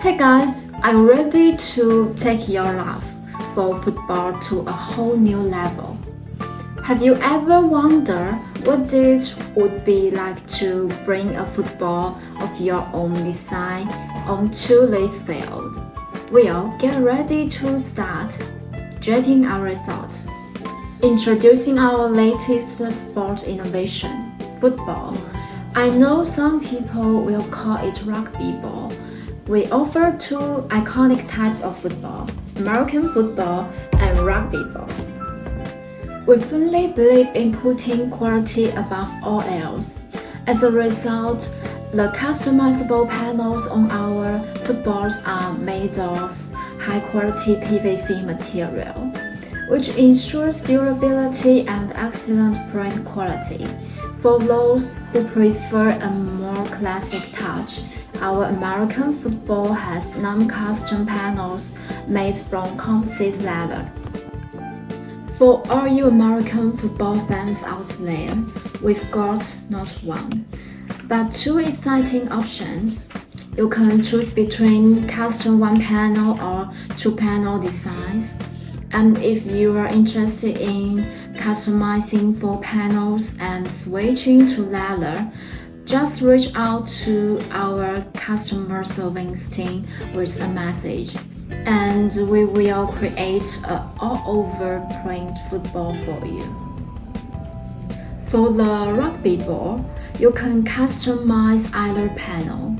Hey guys, I'm ready to take your love for football to a whole new level. Have you ever wondered what it would be like to bring a football of your own design onto this field? Well, get ready to start jetting our result. Introducing our latest sport innovation, football. I know some people will call it rugby ball. We offer two iconic types of football, American football and rugby ball. We firmly believe in putting quality above all else. As a result, the customizable panels on our footballs are made of high-quality PVC material, which ensures durability and excellent print quality. For those who prefer a more classic touch, our American football has non-custom panels made from composite leather. For all you American football fans out there, we've got not one, but two exciting options. You can choose between custom one-panel or two-panel designs. And if you are interested in customizing four panels and switching to leather, just reach out to our customer service team with a message, and we will create an all-over print football for you. For the rugby ball, you can customize either panel.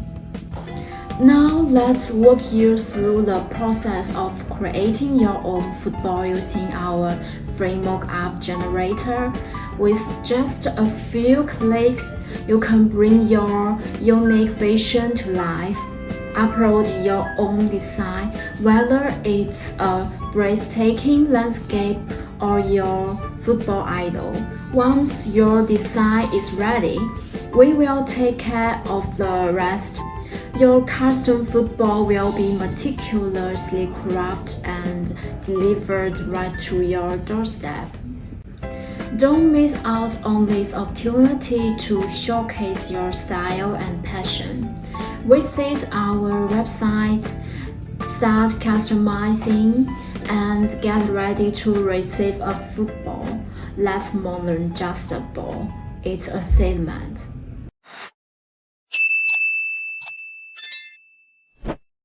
Now let's walk you through the process of creating your own football using our free mockup generator. With just a few clicks, you can bring your unique vision to life. Upload your own design, whether it's a breathtaking landscape or your football idol. Once your design is ready, we will take care of the rest. Your custom football will be meticulously crafted and delivered right to your doorstep. Don't miss out on this opportunity to showcase your style and passion. Visit our website, start customizing, and get ready to receive a football that's more than just a ball. It's a statement.